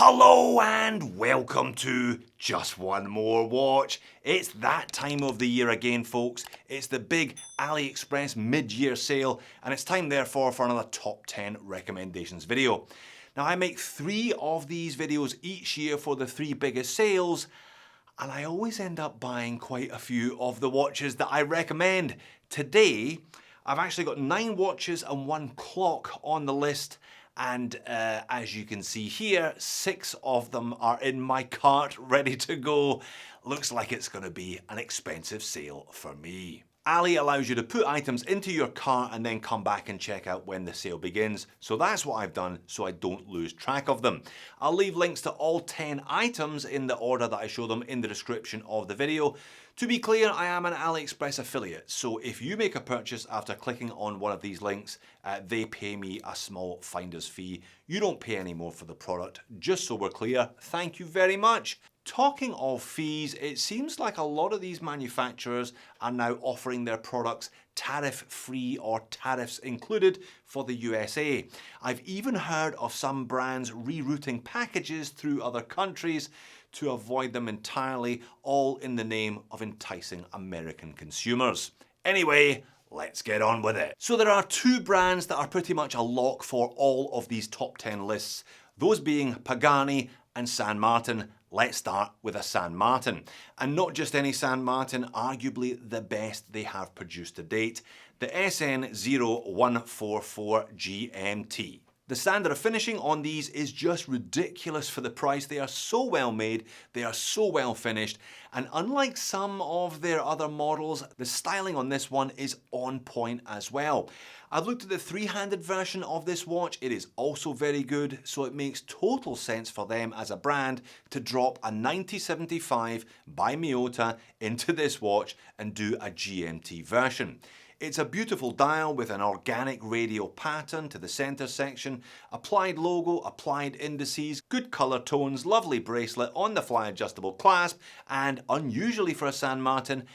Hello and welcome to Just One More Watch. It's that time of the year again, folks. It's the big AliExpress mid-year sale, and it's time therefore for another top 10 recommendations video. Now, I make 3 of these videos each year for the 3 biggest sales, and I always end up buying quite a few of the watches that I recommend. Today, I've actually got 9 watches and 1 clock on the list. And as you can see here, 6 of them are in my cart, ready to go. Looks like it's going to be an expensive sale for me. Ali allows you to put items into your cart and then come back and check out when the sale begins. So that's what I've done so I don't lose track of them. I'll leave links to all 10 items in the order that I show them in the description of the video. To be clear, I am an AliExpress affiliate, so if you make a purchase after clicking on one of these links, they pay me a small finder's fee. You don't pay any more for the product, just so we're clear. Thank you very much. Talking of fees, it seems like a lot of these manufacturers are now offering their products tariff-free or tariffs included for the USA. I've even heard of some brands rerouting packages through other countries to avoid them entirely, all in the name of enticing American consumers. Anyway, let's get on with it. So there are 2 brands that are pretty much a lock for all of these top 10 lists, those being Pagani and San Martin. Let's start with a San Martin. And not just any San Martin, arguably the best they have produced to date, the SN0144 GMT. The standard of finishing on these is just ridiculous for the price. They are so well made, they are so well finished, and unlike some of their other models, the styling on this one is on point as well. I've looked at the 3-handed version of this watch. It is also very good, so it makes total sense for them as a brand to drop a 9075 by Miyota into this watch and do a GMT version. It's a beautiful dial with an organic radial pattern to the center section, applied logo, applied indices, good color tones, lovely bracelet on the fly adjustable clasp, and unusually for a San Martin,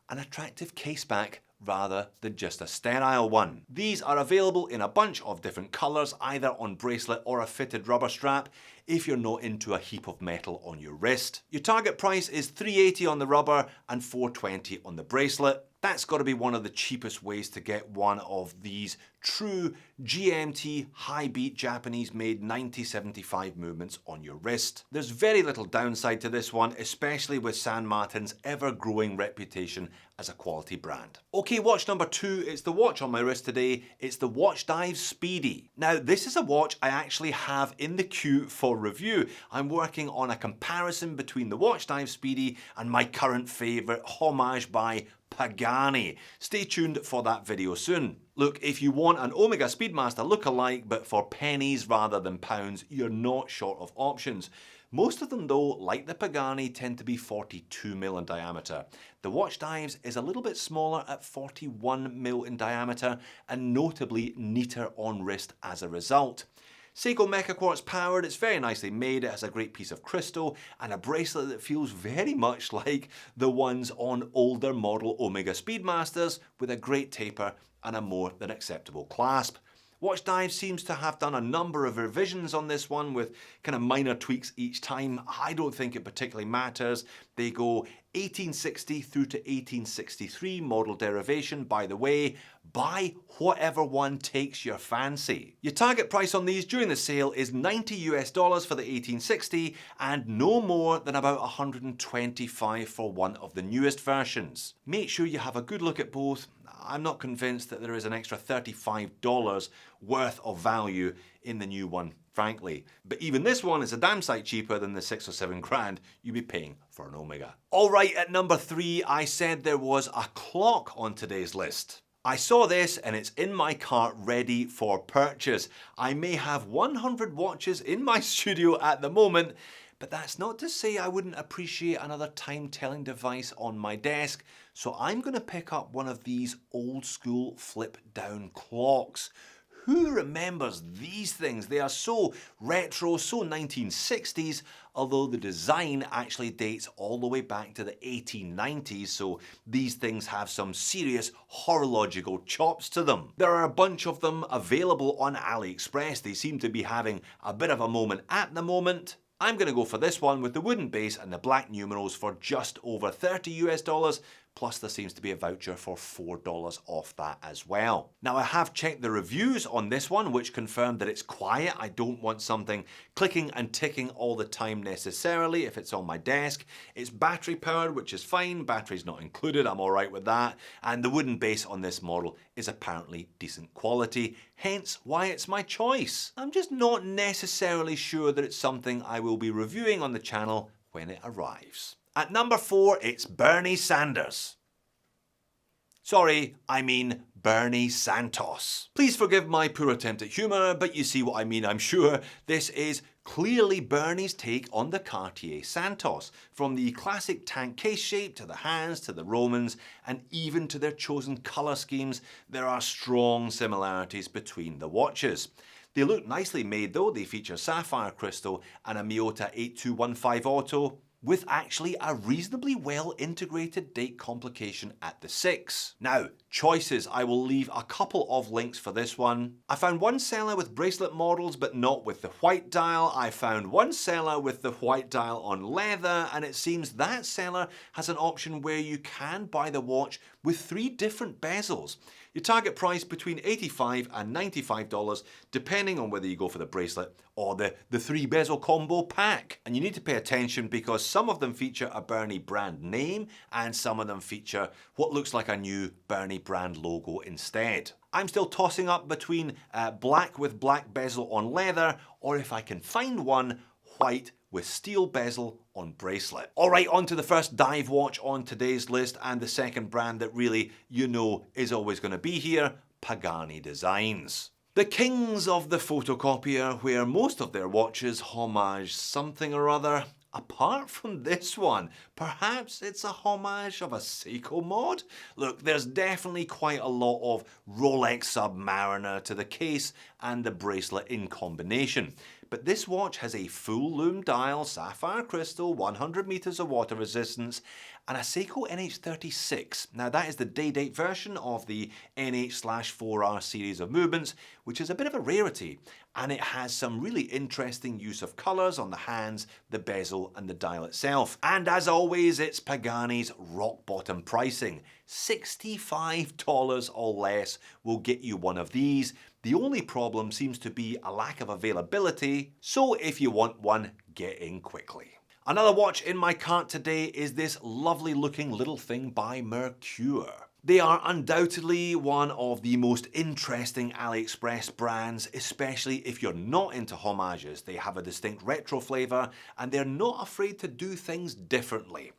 an attractive case back rather than just a sterile one. These are available in a bunch of different colors, either on bracelet or a fitted rubber strap, if you're not into a heap of metal on your wrist. Your target price is $380 on the rubber and $420 on the bracelet. That's got to be one of the cheapest ways to get one of these true GMT high-beat Japanese-made 9075 movements on your wrist. There's very little downside to this one, especially with San Martin's ever-growing reputation as a quality brand. Okay, watch number 2 is the watch on my wrist today. It's the Watchdives Speedy. Now, this is a watch I actually have in the queue for review. I'm working on a comparison between the Watchdives Speedy and my current favourite, Homage by Pagani. Stay tuned for that video soon. Look, if you want an Omega Speedmaster look-alike, but for pennies rather than pounds, you're not short of options. Most of them though, like the Pagani, tend to be 42mm in diameter. The Watchdives is a little bit smaller at 41mm in diameter and notably neater on wrist as a result. Seiko Mecha Quartz powered, it's very nicely made, it has a great piece of crystal and a bracelet that feels very much like the ones on older model Omega Speedmasters with a great taper and a more than acceptable clasp. Watchdive seems to have done a number of revisions on this one with kind of minor tweaks each time. I don't think it particularly matters. They go 1860 through to 1863 model derivation, by the way. Buy whatever one takes your fancy. Your target price on these during the sale is $90 US for the 1860 and no more than about $125 for one of the newest versions. Make sure you have a good look at both. I'm not convinced that there is an extra $35 worth of value in the new one, frankly. But even this one is a damn sight cheaper than the 6 or 7 grand you'd be paying for an Omega. All right, at number 3, I said there was a clock on today's list. I saw this and it's in my cart ready for purchase. I may have 100 watches in my studio at the moment, but that's not to say I wouldn't appreciate another time-telling device on my desk, so I'm going to pick up one of these old-school flip-down clocks. Who remembers these things? They are so retro, so 1960s, although the design actually dates all the way back to the 1890s, so these things have some serious horological chops to them. There are a bunch of them available on AliExpress. They seem to be having a bit of a moment at the moment. I'm going to go for this one with the wooden base and the black numerals for just over $30 US, plus there seems to be a voucher for $4 off that as well. Now I have checked the reviews on this one, which confirmed that it's quiet. I don't want something clicking and ticking all the time necessarily if it's on my desk. It's battery powered, which is fine. Battery's not included, I'm alright with that. And the wooden base on this model is apparently decent quality, hence why it's my choice. I'm just not necessarily sure that it's something I will be reviewing on the channel when it arrives. At number 4, it's Berny Santos. Sorry, I mean Berny Santos. Please forgive my poor attempt at humour, but you see what I mean, I'm sure. This is clearly Berny's take on the Cartier Santos. From the classic tank case shape, to the hands, to the Romans, and even to their chosen colour schemes, there are strong similarities between the watches. They look nicely made though. They feature sapphire crystal and a Miyota 8215 auto, with actually a reasonably well integrated date complication at the 6. Now, choices, I will leave a couple of links for this one. I found one seller with bracelet models but not with the white dial. I found one seller with the white dial on leather, and it seems that seller has an option where you can buy the watch with 3 different bezels. Your target price between $85 and $95, depending on whether you go for the bracelet or the 3 bezel combo pack. And you need to pay attention because some of them feature a Berny brand name and some of them feature what looks like a new Berny brand logo instead. I'm still tossing up between black with black bezel on leather, or if I can find one, white with steel bezel on bracelet. Alright, on to the first dive watch on today's list, and the second brand that really, you know, is always going to be here, Pagani Designs. The kings of the photocopier, where most of their watches homage something or other. Apart from this one, perhaps it's a homage of a Seiko mod? Look, there's definitely quite a lot of Rolex Submariner to the case and the bracelet in combination. But this watch has a full lume dial, sapphire crystal, 100 meters of water resistance, and a Seiko NH36. Now that is the day-date version of the NH/4R series of movements, which is a bit of a rarity. And it has some really interesting use of colours on the hands, the bezel and the dial itself. And as always, it's Pagani's rock bottom pricing. $65 or less will get you one of these. The only problem seems to be a lack of availability, so if you want one, get in quickly. Another watch in my cart today is this lovely looking little thing by Mercur. They are undoubtedly one of the most interesting AliExpress brands, especially if you're not into homages. They have a distinct retro flavour and they're not afraid to do things differently.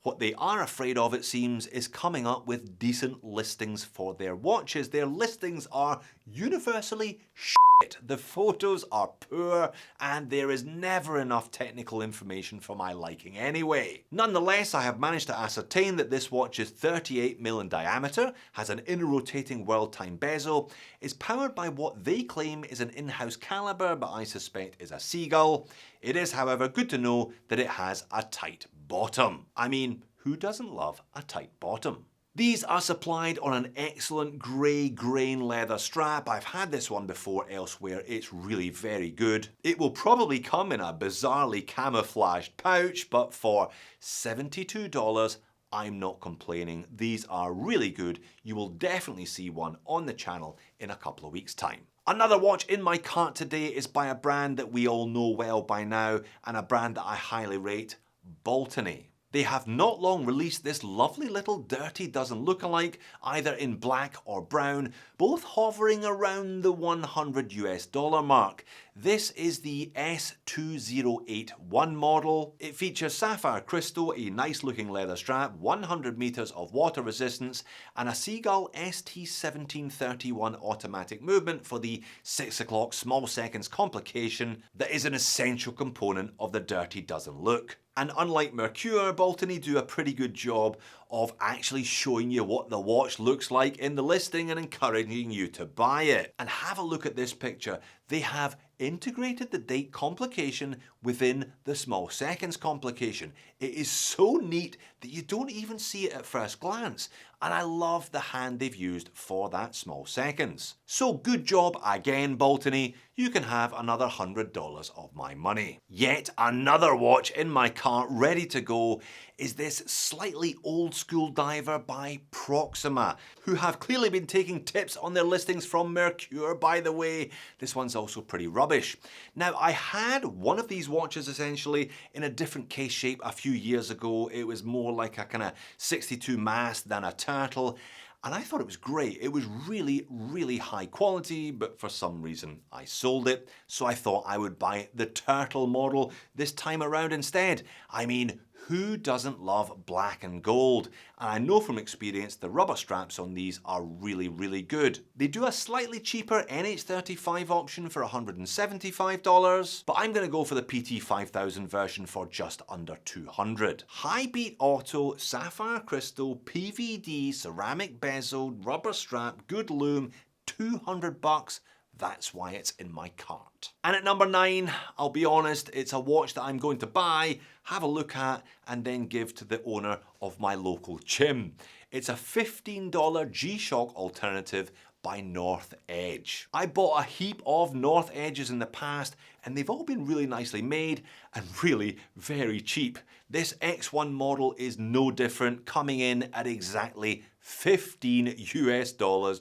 What they are afraid of, it seems, is coming up with decent listings for their watches. Their listings are universally shit. The photos are poor and there is never enough technical information for my liking anyway. Nonetheless, I have managed to ascertain that this watch is 38mm in diameter, has an inner rotating world time bezel, is powered by what they claim is an in-house caliber, but I suspect is a seagull. It is, however, good to know that it has a tight bottom. I mean, who doesn't love a tight bottom? These are supplied on an excellent grey grain leather strap. I've had this one before elsewhere, it's really very good. It will probably come in a bizarrely camouflaged pouch, but for $72, I'm not complaining. These are really good. You will definitely see one on the channel in a couple of weeks' time. Another watch in my cart today is by a brand that we all know well by now, and a brand that I highly rate, Baltany. They have not long released this lovely little Dirty Dozen lookalike, either in black or brown, both hovering around the $100 mark. This is the S2081 model. It features sapphire crystal, a nice looking leather strap, 100 meters of water resistance, and a Seagull ST1731 automatic movement for the 6 o'clock small seconds complication that is an essential component of the Dirty Dozen look. And unlike Merkur, Baltany do a pretty good job of actually showing you what the watch looks like in the listing and encouraging you to buy it. And have a look at this picture. They have integrated the date complication within the small seconds complication. It is so neat that you don't even see it at first glance, and I love the hand they've used for that small seconds. So good job again, Baltany. You can have another $100 of my money. Yet another watch in my cart ready to go is this slightly old school diver by Proxima, who have clearly been taking tips on their listings from Mercur, by the way. This one's also pretty rubbish. Now, I had one of these watches essentially in a different case shape a few years ago. It was more like a kind of 62 mast than a turtle. And I thought it was great. It was really, really high quality, but for some reason I sold it. So I thought I would buy the turtle model this time around instead. I mean, who doesn't love black and gold? And I know from experience the rubber straps on these are really, really good. They do a slightly cheaper NH35 option for $175, but I'm going to go for the PT5000 version for just under $200. High beat auto, sapphire crystal, PVD, ceramic bezel, rubber strap, good loom, $200. That's why it's in my cart. And at number 9, I'll be honest, it's a watch that I'm going to buy, have a look at, and then give to the owner of my local gym. It's a $15 G-Shock alternative by North Edge. I bought a heap of North Edges in the past, and they've all been really nicely made and really very cheap. This X1 model is no different, coming in at exactly $15 US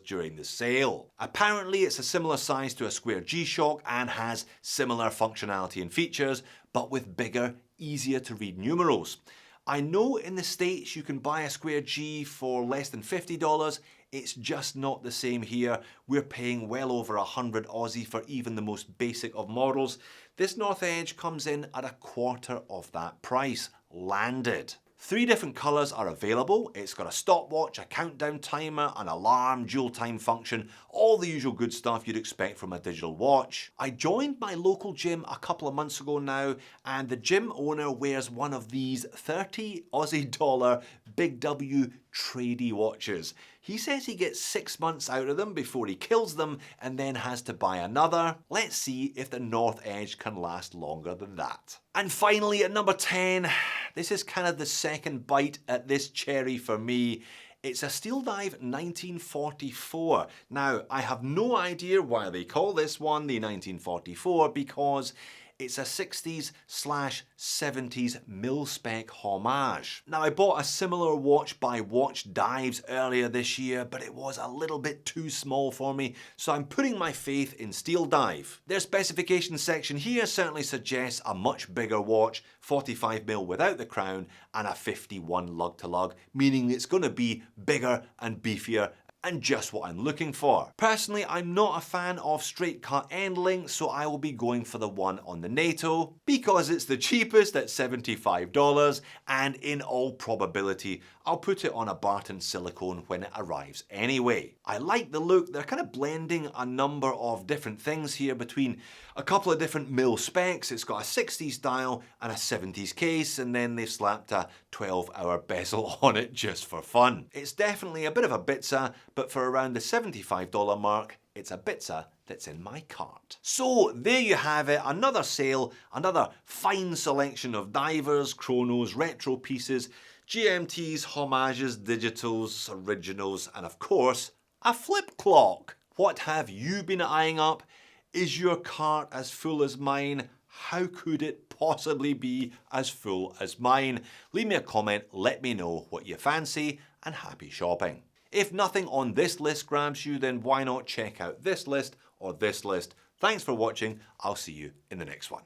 during the sale. Apparently it's a similar size to a square G-Shock and has similar functionality and features, but with bigger, easier to read numerals. I know in the States you can buy a square G for less than $50. It's just not the same here. We're paying well over 100 Aussie for even the most basic of models. This North Edge comes in at a quarter of that price, landed. 3 different colours are available. It's got a stopwatch, a countdown timer, an alarm, dual time function, all the usual good stuff you'd expect from a digital watch. I joined my local gym a couple of months ago now, and the gym owner wears one of these 30 Aussie dollar Big W tradie watches. He says he gets 6 months out of them before he kills them and then has to buy another. Let's see if the North Edge can last longer than that. And finally at number 10, this is kind of the second bite at this cherry for me. It's a Steedlive 1944. Now, I have no idea why they call this one the 1944 because it's a 60s/70s mil-spec homage. Now, I bought a similar watch by Watchdives earlier this year, but it was a little bit too small for me, so I'm putting my faith in Steedlive. Their specification section here certainly suggests a much bigger watch, 45mm without the crown, and a 51 lug-to-lug, meaning it's going to be bigger and beefier, and just what I'm looking for. Personally, I'm not a fan of straight cut end links, so I will be going for the one on the NATO because it's the cheapest at $75, and in all probability, I'll put it on a Barton silicone when it arrives anyway. I like the look. They're kind of blending a number of different things here between a couple of different mil specs. It's got a 60s dial and a 70s case, and then they've slapped a 12-hour bezel on it just for fun. It's definitely a bit of a bitsa, but for around the $75 mark, it's a bitsa that's in my cart. So there you have it, another sale, another fine selection of divers, chronos, retro pieces, GMTs, homages, digitals, originals, and of course, a flip clock. What have you been eyeing up? Is your cart as full as mine? How could it possibly be as full as mine? Leave me a comment, let me know what you fancy, and happy shopping. If nothing on this list grabs you, then why not check out this list or this list? Thanks for watching. I'll see you in the next one.